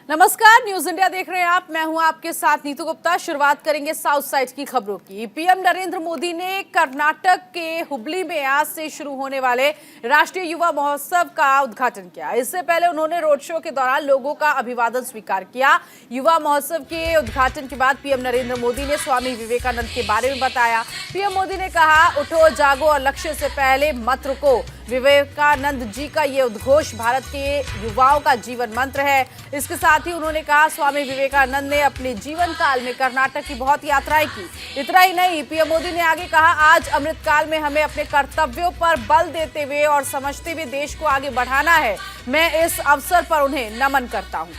नमस्कार, news India देख रहे हैं आप। मैं हूं आपके साथ नीतू गुप्ता। शुरुआत करेंगे साउथ साइड की खबरों की। पीएम नरेंद्र मोदी ने कर्नाटक के हुबली में आज से शुरू होने वाले राष्ट्रीय युवा महोत्सव का उद्घाटन किया। इससे पहले उन्होंने रोड शो के दौरान लोगों का अभिवादन स्वीकार किया। युवा महोत्सव के उद्घाटन के बाद पीएम नरेंद्र मोदी ने स्वामी विवेकानंद के बारे में बताया। पीएम मोदी ने कहा, उठो जागो और लक्ष्य से पहले मत रुको। विवेकानंद जी का ये उद्घोष भारत के युवाओं का जीवन मंत्र है। इसके साथ ही उन्होंने कहा, स्वामी विवेकानंद ने अपने जीवन काल में कर्नाटक की बहुत यात्राएं की। इतना ही नहीं, पीएम मोदी ने आगे कहा, आज अमृत काल में हमें अपने कर्तव्यों पर बल देते हुए और समझते हुए देश को आगे बढ़ाना है। मैं इस अवसर पर उन्हें नमन करता हूं।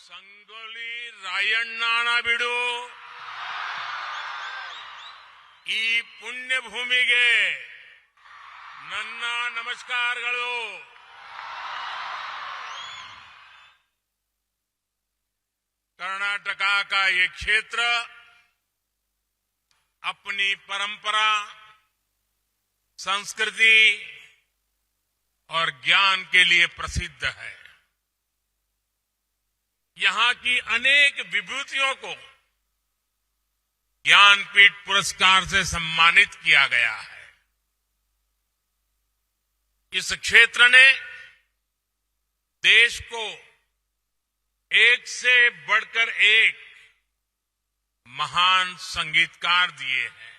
ಸಂಗೊಳ್ಳಿ ರಾಯಣ್ಣನ ಬಿಡು ಈ ಪುಣ್ಯ ಭೂಮಿಗೆ ನನ್ನ ನಮಸ್ಕಾರಗಳು। कर्नाटका का ये क्षेत्र अपनी परंपरा, संस्कृति और ज्ञान के लिए प्रसिद्ध है। यहां की अनेक विभूतियों को ज्ञानपीठ पुरस्कार से सम्मानित किया गया है। इस क्षेत्र ने देश को एक से बढ़कर एक महान संगीतकार दिए हैं।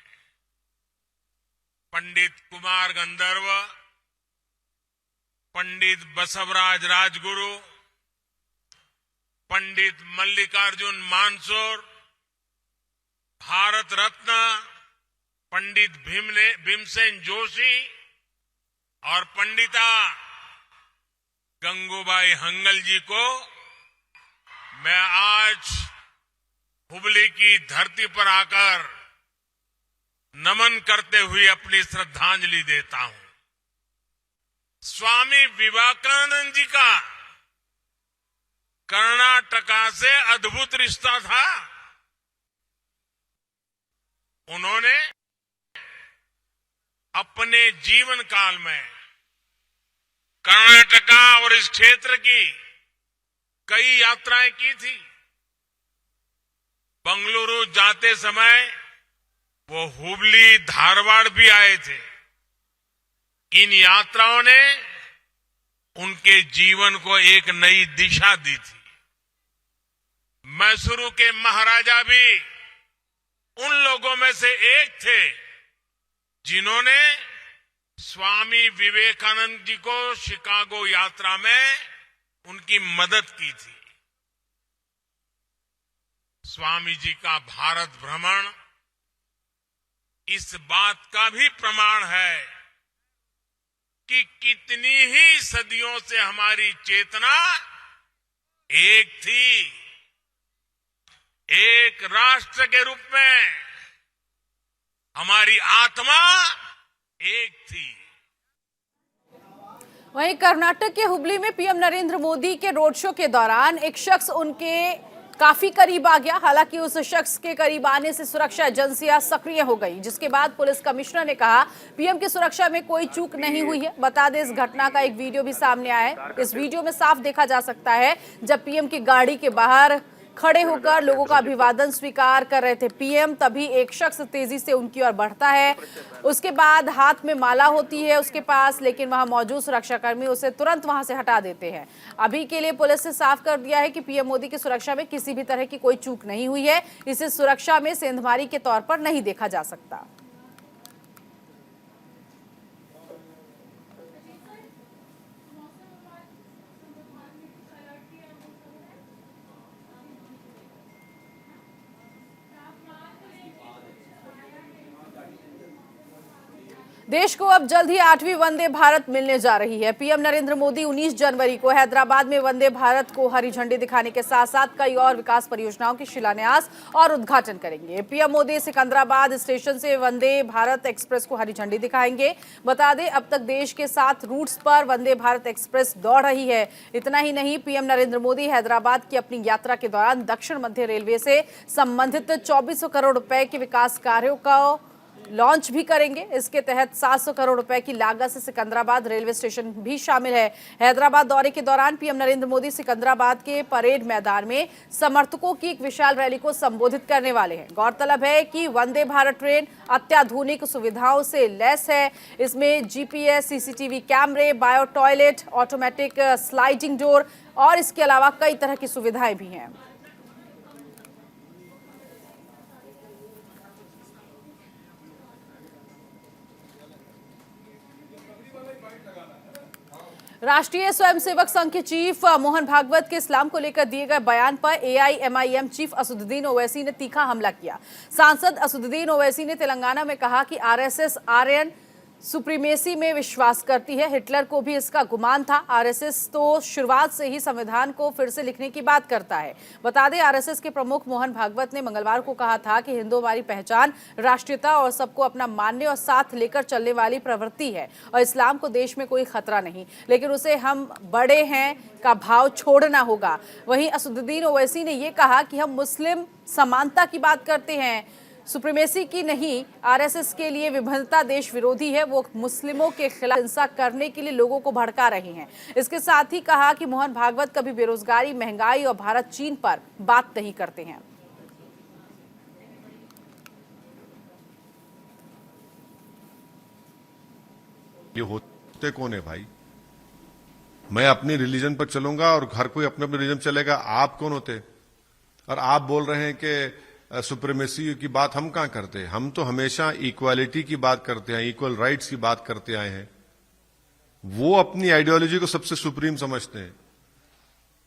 पंडित कुमार गंधर्व, पंडित बसवराज राजगुरु, पंडित मल्लिकार्जुन मानसोर, भारत रत्न पंडित भीमसेन जोशी और पंडिता गंगूबाई हंगल जी को मैं आज हुबली की धरती पर आकर नमन करते हुए अपनी श्रद्धांजलि देता हूं। स्वामी विवेकानंद जी का कर्नाटका से अद्भुत रिश्ता था। उन्होंने अपने जीवन काल में कर्नाटका और इस क्षेत्र की कई यात्राएं की थी। बंगलुरु जाते समय वो हुबली, धारवाड़ भी आए थे। इन यात्राओं ने उनके जीवन को एक नई दिशा दी थी। मैसूरू के महाराजा भी उन लोगों में से एक थे जिन्होंने स्वामी विवेकानंद जी को शिकागो यात्रा में उनकी मदद की थी। स्वामी जी का भारत भ्रमण इस बात का भी प्रमाण है कि कितनी ही सदियों से हमारी चेतना एक थी। एक राष्ट्र के रूप में हमारी आत्मा एक थी। वहीं कर्नाटक के हुबली में पीएम नरेंद्र मोदी के रोड शो के दौरान एक शख्स उनके काफी करीब आ गया। हालांकि उस शख्स के करीब आने से सुरक्षा एजेंसियां सक्रिय हो गई, जिसके बाद पुलिस कमिश्नर ने कहा, पीएम की सुरक्षा में कोई चूक नहीं हुई है। बता दें, इस घटना का एक वीडियो भी सामने आया है। इस वीडियो में साफ देखा जा सकता है जब पीएम की गाड़ी के बाहर खड़े होकर लोगों का अभिवादन स्वीकार कर रहे थे पीएम, तभी एक शख्स तेजी से उनकी ओर बढ़ता है। उसके बाद हाथ में माला होती है उसके पास, लेकिन वहां मौजूद सुरक्षाकर्मी उसे तुरंत वहां से हटा देते हैं। अभी के लिए पुलिस ने साफ कर दिया है कि पीएम मोदी की सुरक्षा में किसी भी तरह की कोई चूक नहीं हुई है। इसे सुरक्षा में सेंधमारी के तौर पर नहीं देखा जा सकता। देश को अब जल्द ही 8वीं वंदे भारत मिलने जा रही है। पीएम नरेंद्र मोदी 19 जनवरी को हैदराबाद में वंदे भारत को हरी झंडी दिखाने के साथ साथ कई और विकास परियोजनाओं की शिलान्यास और उद्घाटन करेंगे। पीएम मोदी सिकंदराबाद स्टेशन से वंदे भारत एक्सप्रेस को हरी झंडी दिखाएंगे। बता दें, अब तक देश के 7 रूट्स पर वंदे भारत एक्सप्रेस दौड़ रही है। इतना ही नहीं, पीएम नरेंद्र मोदी हैदराबाद की अपनी यात्रा के दौरान दक्षिण मध्य रेलवे से संबंधित 2400 करोड़ रुपए के विकास कार्यों का लॉन्च भी करेंगे। इसके तहत 700 करोड़ रुपए की लागत से सिकंदराबाद रेलवे स्टेशन भी शामिल है। हैदराबाद दौरे के दौरान पीएम नरेंद्र मोदी सिकंदराबाद के परेड मैदान में समर्थकों की एक विशाल रैली को संबोधित करने वाले हैं। गौरतलब है कि वंदे भारत ट्रेन अत्याधुनिक सुविधाओं से लैस है। इसमें जीपीएस, सीसीटीवी कैमरे, bio toilet, automatic sliding door और इसके अलावा कई तरह की सुविधाएं भी हैं। राष्ट्रीय स्वयंसेवक संघ के चीफ मोहन भागवत के इस्लाम को लेकर दिए गए बयान पर एआईएमआईएम चीफ असदुद्दीन ओवैसी ने तीखा हमला किया। सांसद असदुद्दीन ओवैसी ने तेलंगाना में कहा कि आरएसएस आर्यन सुप्रीमेसी में विश्वास करती है। हिटलर को भी इसका गुमान था। आरएसएस तो शुरुआत से ही संविधान को फिर से लिखने की बात करता है। बता दें, आरएसएस के प्रमुख मोहन भागवत ने मंगलवार को कहा था कि हिंदू हमारी पहचान, राष्ट्रीयता और सबको अपना मानने और साथ लेकर चलने वाली प्रवृत्ति है और इस्लाम को देश में कोई खतरा नहीं, लेकिन उसे हम बड़े हैं का भाव छोड़ना होगा। वहीं असदुद्दीन ओवैसी ने यह कहा कि हम मुस्लिम समानता की बात करते हैं, सुप्रीमेसी की नहीं। आरएसएस के लिए विभिन्नता देश विरोधी है। वो मुस्लिमों के खिलाफ हिंसा करने के लिए लोगों को भड़का रहे हैं। इसके साथ ही कहा कि मोहन भागवत कभी बेरोजगारी, महंगाई और भारत चीन पर बात नहीं करते हैं। ये होते कौन है भाई? मैं अपनी रिलीजन पर चलूंगा और हर कोई अपने अपने रिलीजन चलेगा। आप कौन होते? और आप बोल रहे हैं कि सुप्रीमेसी की बात हम कहां करते हैं? हम तो हमेशा इक्वालिटी की बात करते हैं, इक्वल राइट्स की बात करते आए हैं। वो अपनी आइडियोलॉजी को सबसे सुप्रीम समझते हैं।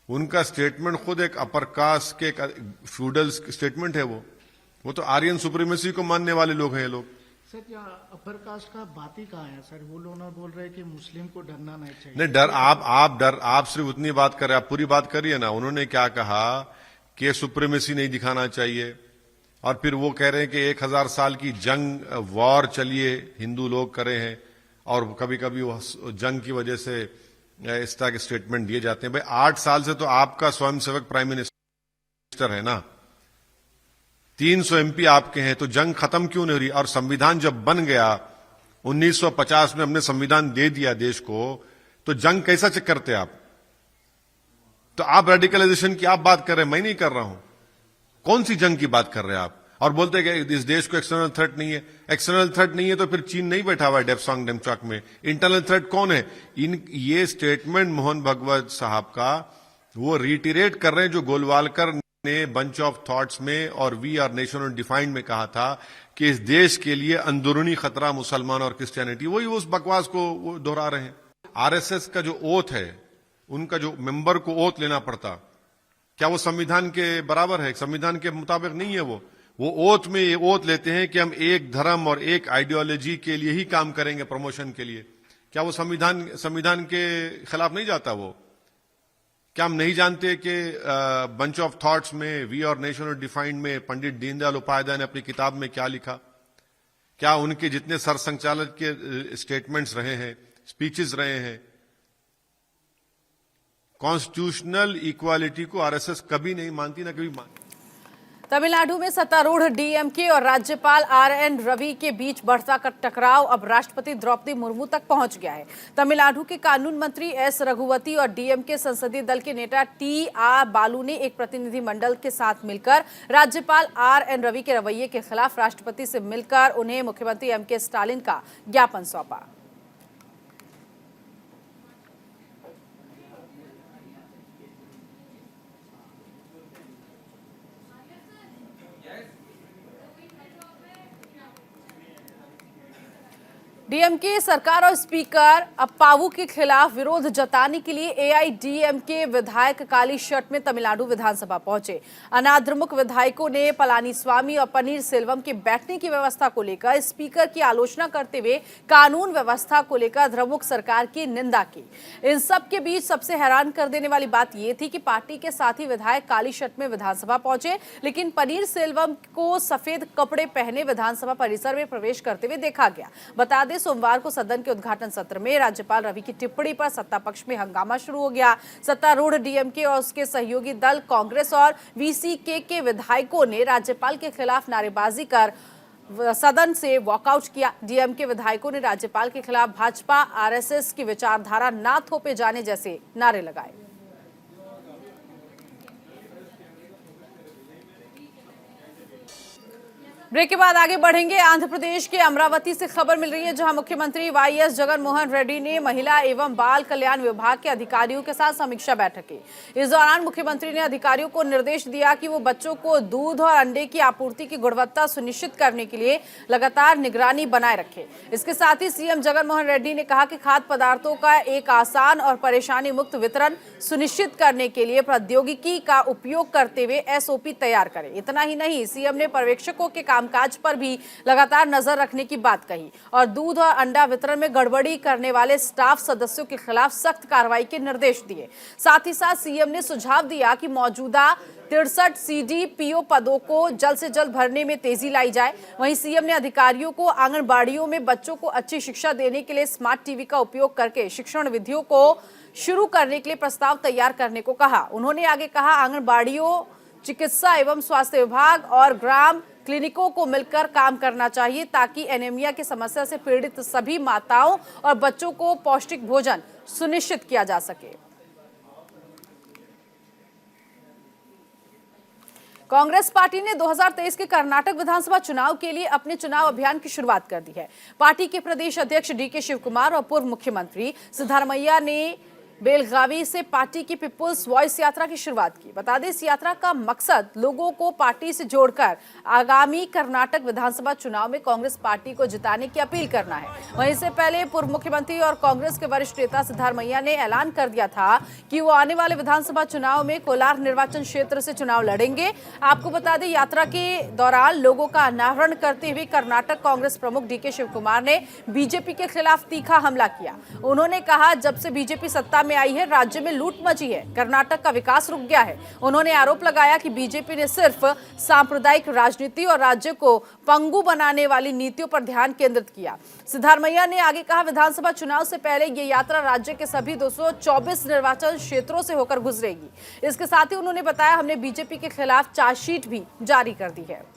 उनका स्टेटमेंट खुद एक अपर कास्ट के फ्यूडल स्टेटमेंट है। वो तो आर्यन सुप्रीमेसी को मानने वाले लोग हैं। ये लोग सर, क्या अपर कास्ट का बात ही कहाँ है सर? वो लोग ना बोल रहे हैं कि मुस्लिम को डरना नहीं चाहिए। नहीं, आप सिर्फ उतनी बात कर रहे हैं, आप पूरी बात करिए ना। उन्होंने क्या कहा कि सुप्रीमेसी नहीं दिखाना चाहिए, और फिर वो कह रहे हैं कि 1000 साल की जंग, वॉर चलिए हिंदू लोग करे हैं, और कभी कभी वो जंग की वजह से इस तरह के स्टेटमेंट दिए जाते हैं। भाई 8 साल से तो आपका स्वयंसेवक प्राइम मिनिस्टर है ना, 300 एमपी आपके हैं, तो जंग खत्म क्यों नहीं हो रही? और संविधान जब बन गया 1950 में, हमने संविधान दे दिया देश को, तो जंग कैसा चेक करते आप? तो आप रेडिकलाइजेशन की आप बात कर रहे हैं, मैं नहीं कर रहा हूं। कौन सी जंग की बात कर रहे हैं आप? और बोलते हैं कि इस देश को एक्सटर्नल थ्रेट नहीं है। एक्सटर्नल थ्रेट नहीं है तो फिर चीन नहीं बैठा हुआ है डेप्सांग डेमचॉक में। इंटरनल थ्रेट कौन है? ये स्टेटमेंट मोहन भागवत साहब का वो रिटीरेट कर रहे हैं जो गोलवालकर ने बंच ऑफ थॉट्स में और वी आर नेशन डिफाइंड में कहा था कि इस देश के लिए अंदरूनी खतरा मुसलमान और क्रिश्चियनिटी। वही उस बकवास को वो दोहरा रहे हैं। आरएसएस का जो ओथ है, उनका जो मेंबर को ओथ लेना पड़ता, क्या वो संविधान के बराबर है? संविधान के मुताबिक नहीं है। वो ओथ में ये ओथ लेते हैं कि हम एक धर्म और एक आइडियोलॉजी के लिए ही काम करेंगे, प्रमोशन के लिए। क्या वो संविधान के खिलाफ नहीं जाता? वो क्या हम नहीं जानते कि बंच ऑफ थॉट्स में, वी आर नेशन डिफाइंड में पंडित दीनदयाल उपाध्याय ने अपनी किताब में क्या लिखा? क्या उनके जितने सरसंघचालक के स्टेटमेंट्स रहे हैं, स्पीचेस रहे हैं, कॉन्स्टिट्यूशनल इक्वालिटी को आरएसएस कभी नहीं मानती, ना कभी मानती। तमिलनाडु में सत्तारूढ़ डीएमके और राज्यपाल आरएन रवि के बीच बढ़ता टकराव अब राष्ट्रपति द्रौपदी मुर्मू तक पहुंच गया है। तमिलनाडु के कानून मंत्री एस रघुवती और डीएमके संसदीय दल के नेता टी.आर. बालू ने एक प्रतिनिधिमंडल के साथ मिलकर राज्यपाल आरएन रवि के रवैये के खिलाफ राष्ट्रपति से मिलकर उन्हें मुख्यमंत्री एम.के. स्टालिन का ज्ञापन सौंपा। डीएमके सरकार और स्पीकर अप्पावू के खिलाफ विरोध जताने के लिए एआईडीएमके विधायक काली शर्ट में तमिलनाडु विधानसभा पहुंचे। अनाद्रमुख विधायकों ने पलानीस्वामी और पनीर सेल्वम के बैठने की व्यवस्था को लेकर स्पीकर की आलोचना करते हुए कानून व्यवस्था को लेकर द्रमुक सरकार की निंदा की। इन सब के बीच सबसे हैरान कर देने वाली बात यह थी कि पार्टी के साथी विधायक काली शर्ट में विधानसभा पहुंचे, लेकिन पनीर सेल्वम को सफेद कपड़े पहने विधानसभा परिसर में प्रवेश करते हुए देखा गया। बता दें, सोमवार को सदन के उद्घाटन सत्र में राज्यपाल रवि की टिप्पणी पर सत्ता पक्ष में हंगामा शुरू हो गया। सत्तारूढ़ डीएमके और उसके सहयोगी दल कांग्रेस और वीसीके के विधायकों ने राज्यपाल के खिलाफ नारेबाजी कर सदन से वॉकआउट किया। डीएमके विधायकों ने राज्यपाल के खिलाफ भाजपा आरएसएस की विचारधारा ना थोपे जाने जैसे नारे लगाए। ब्रेक के बाद आगे बढ़ेंगे। आंध्र प्रदेश के अमरावती से खबर मिल रही है, जहां मुख्यमंत्री वाईएस जगनमोहन रेड्डी ने महिला एवं बाल कल्याण विभाग के अधिकारियों के साथ समीक्षा बैठक की। इस दौरान मुख्यमंत्री ने अधिकारियों को निर्देश दिया कि वो बच्चों को दूध और अंडे की आपूर्ति की गुणवत्ता सुनिश्चित करने के लिए लगातार निगरानी बनाए रखे। इसके साथ ही सीएम जगनमोहन रेड्डी ने कहा कि खाद्य पदार्थों का एक आसान और परेशानी मुक्त वितरण सुनिश्चित करने के लिए प्रौद्योगिकी का उपयोग करते हुए एसओपी तैयार करें। इतना ही नहीं, सीएम ने पर्यवेक्षकों के कामकाज पर भी लगातार नजर रखने की बात कही और दूध और अंडा वितरण में गड़बड़ी करने वाले स्टाफ सदस्यों के खिलाफ सख्त कार्रवाई के निर्देश दिए। साथ ही साथ सीएम ने सुझाव दिया कि मौजूदा 63 सीडीपीओ पदों को जल्द से जल्द भरने में तेजी लाई जाए। वहीं सीएम ने अधिकारियों को आंगनबाड़ियों में बच्चों को अच्छी शिक्षा देने के लिए स्मार्ट टीवी का उपयोग करके शिक्षण विधियों को शुरू करने के लिए प्रस्ताव तैयार करने को कहा। उन्होंने आगे कहा, आंगनबाड़ियों, चिकित्सा एवं स्वास्थ्य विभाग और ग्राम क्लिनिकों को मिलकर काम करना चाहिए ताकि एनीमिया की समस्या से पीड़ित सभी माताओं और बच्चों को पौष्टिक भोजन सुनिश्चित किया जा सके। कांग्रेस पार्टी ने 2023 के कर्नाटक विधानसभा चुनाव के लिए अपने चुनाव अभियान की शुरुआत कर दी है। पार्टी के प्रदेश अध्यक्ष डीके शिवकुमार और पूर्व मुख्यमंत्री सिद्धारमैया ने बेलगावी से पार्टी की पीपुल्स वॉइस यात्रा की शुरुआत की। बता दें, इस यात्रा का मकसद लोगों को पार्टी से जोड़कर आगामी कर्नाटक विधानसभा चुनाव में कांग्रेस पार्टी को जिताने की अपील करना है। वहीं से पहले पूर्व मुख्यमंत्री और कांग्रेस के वरिष्ठ नेता सिद्धारमैया ने ऐलान कर दिया था कि वो आने वाले विधानसभा चुनाव में कोलार निर्वाचन क्षेत्र से चुनाव लड़ेंगे। आपको बता दें, यात्रा के दौरान लोगों का अनावरण करते हुए कर्नाटक कांग्रेस प्रमुख डीके शिवकुमार ने बीजेपी के खिलाफ तीखा हमला किया। उन्होंने कहा, जब से बीजेपी सत्ता में आई है, राज्य में लूट मची है, कर्नाटक का विकास रुक गया है। उन्होंने आरोप लगाया कि बीजेपी ने सिर्फ सांप्रदायिक राजनीति और राज्य को पंगु बनाने वाली नीतियों पर ध्यान केंद्रित किया। सिद्धारमैया ने आगे कहा, विधानसभा चुनाव से पहले ये यात्रा राज्य के सभी 224 निर्वाचन क्षेत्रों से होकर गुजरेगी। इसके साथ ही उन्होंने बताया, हमने बीजेपी के खिलाफ चार्जशीट भी जारी कर दी है।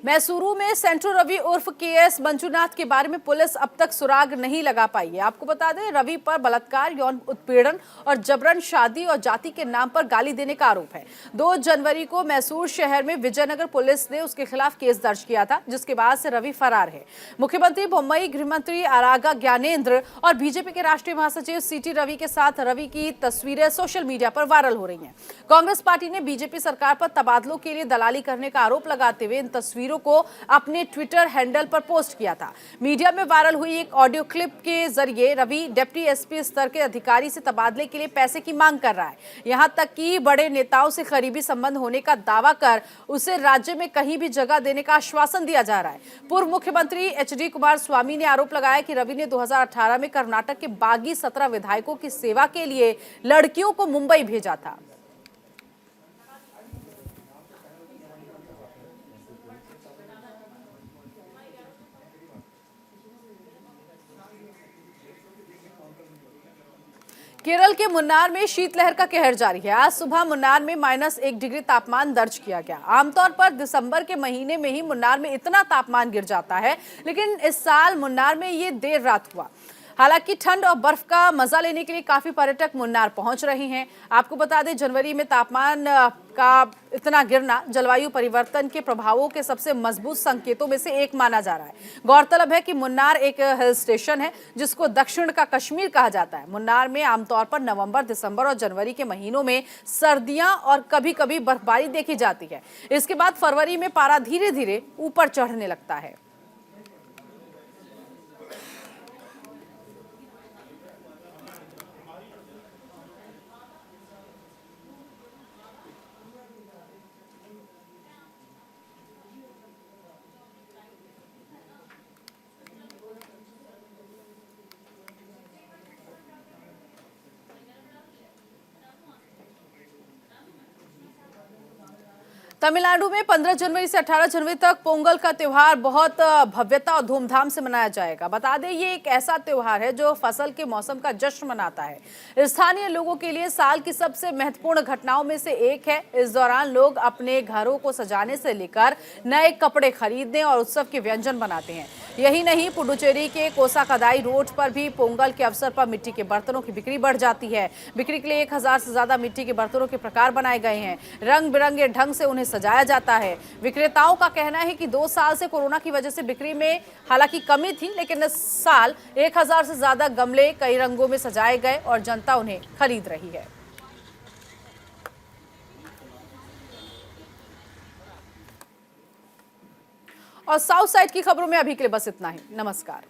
मैसूरू में सेंट्रो रवि उर्फ केएस मंजूनाथ के बारे में पुलिस अब तक सुराग नहीं लगा पाई है। आपको बता दें, रवि पर बलात्कार, यौन उत्पीड़न और जबरन शादी और जाति के नाम पर गाली देने का आरोप है। 2 जनवरी को मैसूर शहर में विजयनगर पुलिस ने उसके खिलाफ केस दर्ज किया था, जिसके बाद से रवि फरार है। मुख्यमंत्री बोम्मई, गृहमंत्री आरागा ज्ञानेंद्र और बीजेपी के राष्ट्रीय महासचिव सीटी रवि के साथ रवि की तस्वीरें सोशल मीडिया पर वायरल हो रही हैं। कांग्रेस पार्टी ने बीजेपी सरकार पर तबादलों के लिए दलाली करने का आरोप लगाते हुए इन तस्वीरों को अपने ट्विटर हैंडल पर पोस्ट किया था। मीडिया में वायरल हुई एक ऑडियो क्लिप के जरिए रवि डिप्टी एसपी स्तर के अधिकारी से तबादले के लिए पैसे की मांग कर रहा है। यहां तक कि बड़े नेताओं से करीबी संबंध होने का दावा कर उसे राज्य में कहीं भी जगह देने का आश्वासन दिया जा रहा है। पूर्व मुख्यमंत्री एचडी कुमारस्वामी ने आरोप लगाया कि रवि ने 2018 में कर्नाटक के बागी 17 विधायकों की सेवा के लिए लड़कियों को मुंबई भेजा था। केरल के मुन्नार में शीतलहर का कहर जारी है। आज सुबह मुन्नार में -1 डिग्री तापमान दर्ज किया गया। आमतौर पर दिसंबर के महीने में ही मुन्नार में इतना तापमान गिर जाता है, लेकिन इस साल मुन्नार में ये देर रात हुआ। हालांकि ठंड और बर्फ का मजा लेने के लिए काफी पर्यटक मुन्नार पहुंच रहे हैं। आपको बता दें, जनवरी में तापमान का इतना गिरना जलवायु परिवर्तन के प्रभावों के सबसे मजबूत संकेतों में से एक माना जा रहा है। गौरतलब है कि मुन्नार एक हिल स्टेशन है जिसको दक्षिण का कश्मीर कहा जाता है। मुन्नार में आमतौर पर नवंबर, दिसंबर और जनवरी के महीनों में सर्दियां और कभी-कभी बर्फबारी देखी जाती है। इसके बाद फरवरी में पारा धीरे धीरे ऊपर चढ़ने लगता है। तमिलनाडु में 15 जनवरी से 18 जनवरी तक पोंगल का त्योहार बहुत भव्यता और धूमधाम से मनाया जाएगा। बता दें, ये एक ऐसा त्योहार है जो फसल के मौसम का जश्न मनाता है। स्थानीय लोगों के लिए साल की सबसे महत्वपूर्ण घटनाओं में से एक है। इस दौरान लोग अपने घरों को सजाने से लेकर नए कपड़े खरीदने और उत्सव के व्यंजन बनाते हैं। यही नहीं, पुडुचेरी के कोसाकदाई रोड पर भी पोंगल के अवसर पर मिट्टी के बर्तनों की बिक्री बढ़ जाती है। बिक्री के लिए 1000 से ज्यादा मिट्टी के बर्तनों के प्रकार बनाए गए हैं। रंग बिरंगे ढंग से उन्हें सजाया जाता है। विक्रेताओं का कहना है कि 2 साल से कोरोना की वजह से बिक्री में हालांकि कमी थी, लेकिन इस साल 1000 से ज्यादा गमले कई रंगों में सजाए गए और जनता उन्हें खरीद रही है। और साउथ साइड की खबरों में अभी के लिए बस इतना ही। नमस्कार।